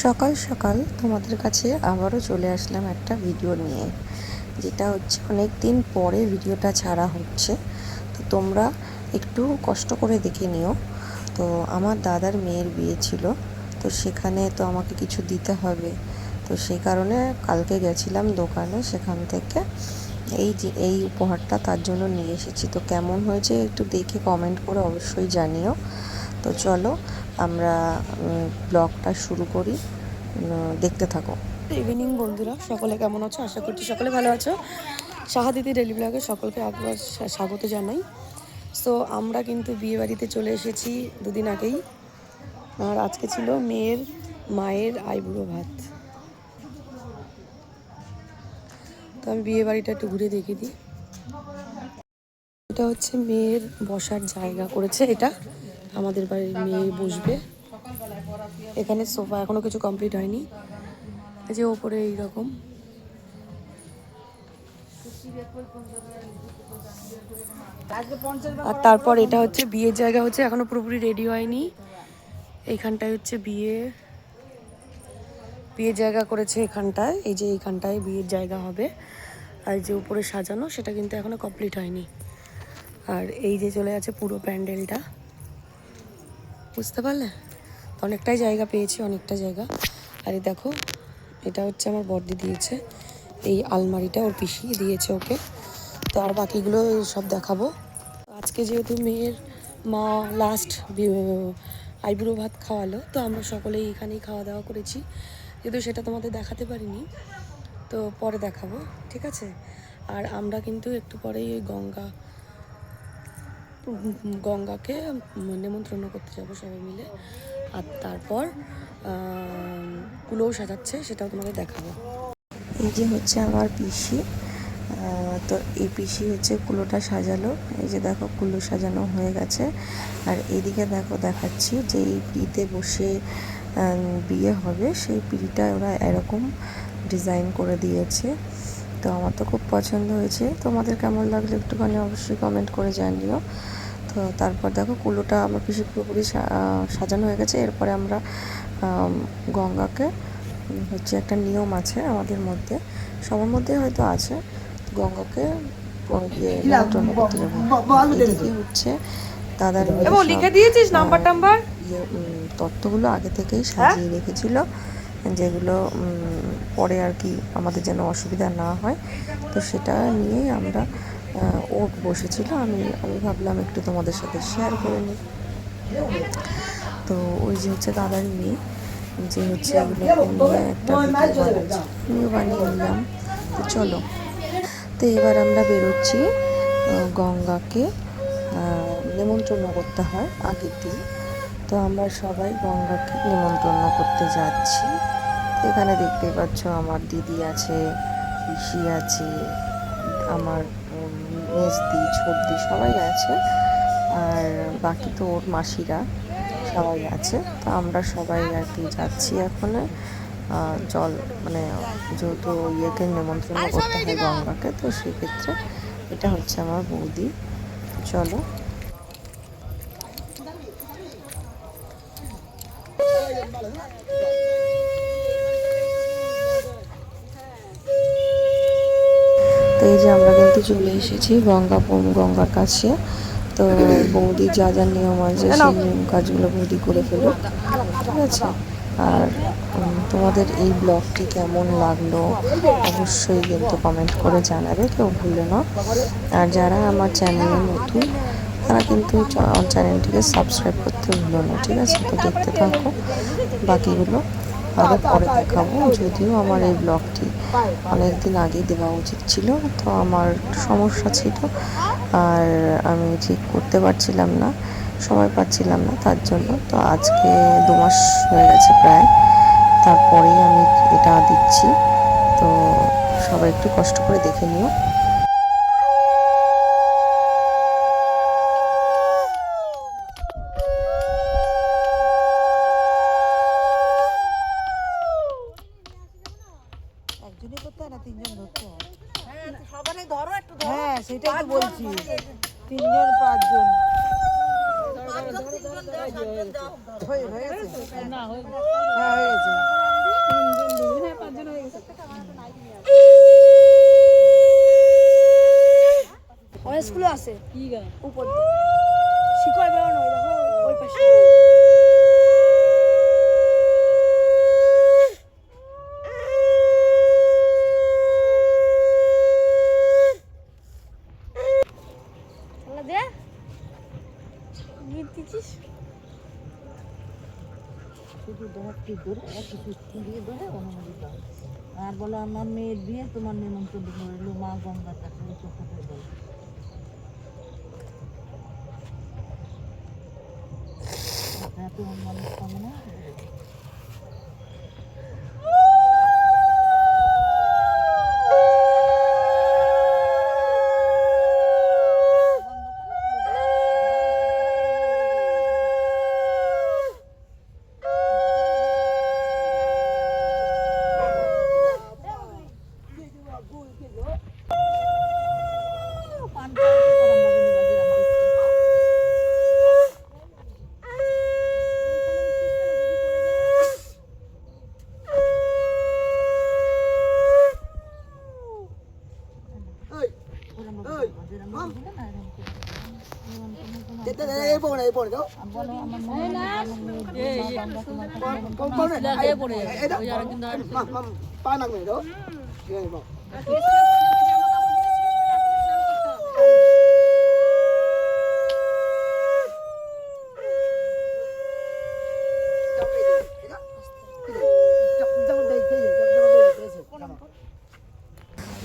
সকাল সকাল তোমাদের কাছে আবারও চলে আসলাম একটা ভিডিও নিয়ে, যেটা হচ্ছে অনেক দিন পরে ভিডিওটা ছাড়া হচ্ছে। তো তোমরা একটু কষ্ট করে দেখে নিও। তো আমার দাদার মেয়ের বিয়ে ছিল, তো সেখানে তো আমাকে কিছু দিতে হবে, তো সেই কারণে কালকে গেছিলাম দোকানে, সেখান থেকে এই উপহারটা তার জন্য নিয়ে এসেছি। তো কেমন হয়েছে একটু দেখে কমেন্ট করে অবশ্যই জানিও। তো চলো আমরা ব্লগটা শুরু করি, দেখতে থাকো। ইভিনিং বন্ধুরা, সকলে কেমন আছো? আশা করছি সকলে ভালো আছো। শাহাদিদি ডেলি ব্লগে সকলকে একবার স্বাগত জানাই। সো আমরা কিন্তু বিয়ে বাড়িতে চলে এসেছি দুদিন আগেই, আর আজকে ছিল মায়ের আইবুড়ো ভাত। তো আমি বিয়ে বাড়িটা একটু ঘুরে দেখিয়ে দিই। এটা হচ্ছে মেয়ের বসার জায়গা করেছে, এটা আমাদের বাড়ির মেয়ে বসবে এখানে। সোফা এখনো কিছু কমপ্লিট হয়নি, এই যে ওপরে এইরকম। আর তারপর এটা হচ্ছে বিয়ের জায়গা, হচ্ছে এখনো পুরোপুরি রেডি হয়নি। এইখানটায় হচ্ছে বিয়ের জায়গা করেছে এখানটায়, এই যে এইখানটায় বিয়ের জায়গা হবে। আর যে উপরে সাজানো সেটা কিন্তু এখনো কমপ্লিট হয়নি। আর এই যে চলে আছে পুরো প্যান্ডেলটা, বুঝতে পারলে? অনেকটাই জায়গা পেয়েছি, অনেকটা জায়গা। আর এই দেখো, এটা হচ্ছে আমার বড়দি দিয়েছে এই আলমারিটা, ওর পিসি দিয়েছে ওকে। তো আর বাকিগুলো সব দেখাবো। আজকে যেহেতু মেয়ের মা লাস্ট আইবুড়ো ভাত খাওয়ালো, তো আমরা সকলেই এখানেই খাওয়া দাওয়া করেছি, কিন্তু সেটা তোমাদের দেখাতে পারিনি, তো পরে দেখাবো, ঠিক আছে? আর আমরা কিন্তু একটু পরেই ওই গঙ্গাকে নেমন্ত্রণ করতে যাবো সবাই মিলে। আর তারপর কুলোও সাজাচ্ছে, সেটাও তোমাদের দেখাবো। এই যে হচ্ছে আমার পিসি, তো এই পিসি হচ্ছে কুলোটা সাজালো। এই যে দেখো, কুলো সাজানো হয়ে গেছে। আর এদিকে দেখো দেখাচ্ছি যে এই পিড়িতে বসে বিয়ে হবে, সেই পিড়িটা ওরা এরকম ডিজাইন করে দিয়েছে। তো আমার তো খুব পছন্দ হয়েছে। তোমাদের কেমন লাগলো একটুখানি অবশ্যই কমেন্ট করে জানিও। তো তারপর দেখো কুলোটা আমার পিসি পুরোপুরি সাজানো হয়ে গেছে। এরপরে আমরা গঙ্গাকে হচ্ছে, একটা নিয়ম আছে আমাদের মধ্যে, সবার মধ্যে হয়তো আছে, গঙ্গাকে নিমন্ত্রণ করতে যাবো। এদিকে হচ্ছে দাদার লিখে দিয়েছিস নাম্বার টাম্বার, তত্ত্বগুলো আগে থেকেই সাজিয়ে রেখেছিল, যেগুলো পরে আর কি আমাদের যেন অসুবিধা না হয়। তো সেটা নিয়েই আমরা ও বসেছিল, আমি ভাবলাম একটু তোমাদের সাথে শেয়ার করে নিই। তো ওই যে হচ্ছে দাদার মেয়ে, যে হচ্ছে এগুলো নিয়ে একটা ভিডিও বানিয়ে নিলাম। তো চলো, তো এবার আমরা বেরোচ্ছি। গঙ্গাকে নেমন্ত্রণ করতে হয় আগের দিন, তো আমরা সবাই গঙ্গাকে নেমন্ত্রণ করতে যাচ্ছি। এখানে দেখতেই পাচ্ছ আমার দিদি আছে, পিসি আছে, আমার মেজদি, ছোটদি সবাই আছে, আর বাকি তো ওর মাসিরা সবাই আছে। তো আমরা সবাই আর কি যাচ্ছি এখন জল, মানে যেহেতু ইয়েকে নেমন্ত্রণ করতে হয় গঙ্গাকে, তো সেক্ষেত্রে এটা হচ্ছে আমার বৌদি। চলো, তো এই যে আমরা কিন্তু চলে এসেছি গঙ্গার কাছে। তো বৌদি যা যা নিয়ম আছে সেই নিয়ম কাজগুলো বৌদি করে ফেলুক, ঠিক আছে? আর তোমাদের এই ব্লগটি কেমন লাগলো অবশ্যই কিন্তু কমেন্ট করে জানাবে, কেউ ভুলে না। আর যারা আমার চ্যানেলে নতুন, তারা কিন্তু চ্যানেলটিকে সাবস্ক্রাইব করতে ভুলো না, ঠিক আছে? তো দেখতে থাকো, বাকিগুলো আরও পরে দেখাবো। যদিও আমার এই ব্লগটি অনেক দিন আগেই দেওয়া উচিত ছিল, তো আমার সমস্যা ছিল, আর আমি ঠিক করতে পারছিলাম না, সময় পাচ্ছিলাম না, তার জন্য। তো আজকে 2 মাস হয়ে গেছে প্রায়, তারপরেই আমি এটা দিচ্ছি। তো সবাই একটু কষ্ট করে দেখে নিও। একজনই করতে হয় না, 3জন ধরতে হয়। হ্যাঁ, সেটাই তো বলছি, 3জন 5জন হয়ে গেছে। হ্যাঁ, হয়ে গেছে। গাছগুলো আছে উপর দিয়ে শিকড় বেরোনো ওই দেখো ওই পাশে দে গিয়ে দিচ্ছিস শুধু ধরতে ধরে কিছু দিয়ে ধরে অনুমতি দাও আর বলো আমার মেয়ের বিয়ে তোমার নিমন্ত্রণ করলো মা গঙ্গার কাছে চোখে বলো তোমার মানুষ পাবে না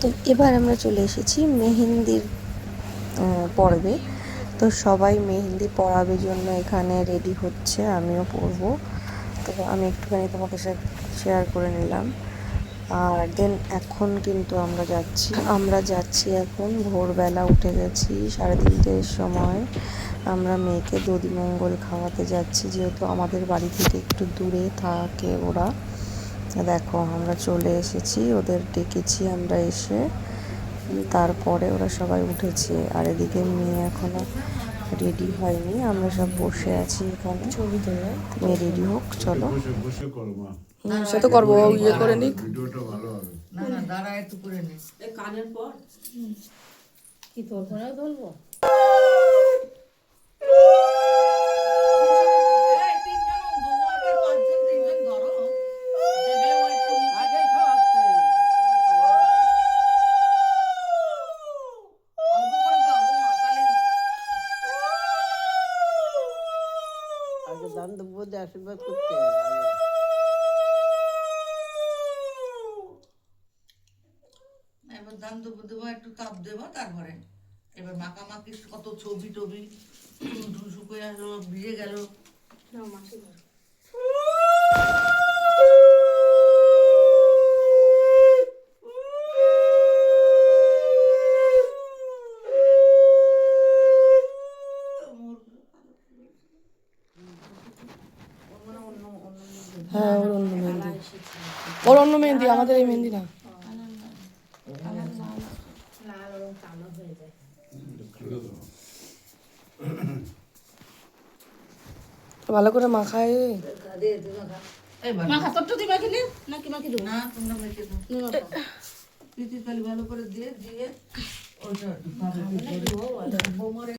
তো এবার আমরা চলে এসেছি মেহেন্দির পর্বে। তো সবাই মেহেন্দি পরাবে জন্য এখানে রেডি হচ্ছে, আমিও পরবো। তো আমি একটুখানি তোমাকে শেয়ার করে নিলাম। আর দেন এখন কিন্তু আমরা যাচ্ছি এখন ভোরবেলা উঠে গেছি 3:30-এর সময়। আমরা মেয়েকে দধিমঙ্গল খাওয়াতে যাচ্ছি, যেহেতু আমাদের বাড়ি থেকে একটু দূরে থাকে ওরা। দেখো আমরা চলে এসেছি, ওদের ডেকেছি আমরা এসে, তারপরে ওরা সবাই উঠেছে। আর এদিকে মেয়ে এখনো রেডি হয়নি, আমরা সব বসে আছি এখানে। ছবি তোলা মেয়ে রেডি হোক, চলো। সে তো করবো, ইয়ে করে নিক। না না দাঁড়া একটু করে নে কানের পর কি তোর পরে ধরবো আশীর্বাদ করতে এবার দান দেবো একটু তাপ দেবো, তারপরে এবার মাখামাখি কত ছবি টবি শুকিয়ে আসলো, ভিজে গেল। হ্যাঁ ওর অন্য মেহেন্দি, ওর অন্য মেহেন্দি, আমাদের এই মেহেন্দি না। ভালো করে মাখায় মাখা তোর যদি মাখি নে নাকি মাখি দেবো না, তোমরা মেখে দাও পিঠি খালি ভালো করে দিয়ে দিয়ে ওইটা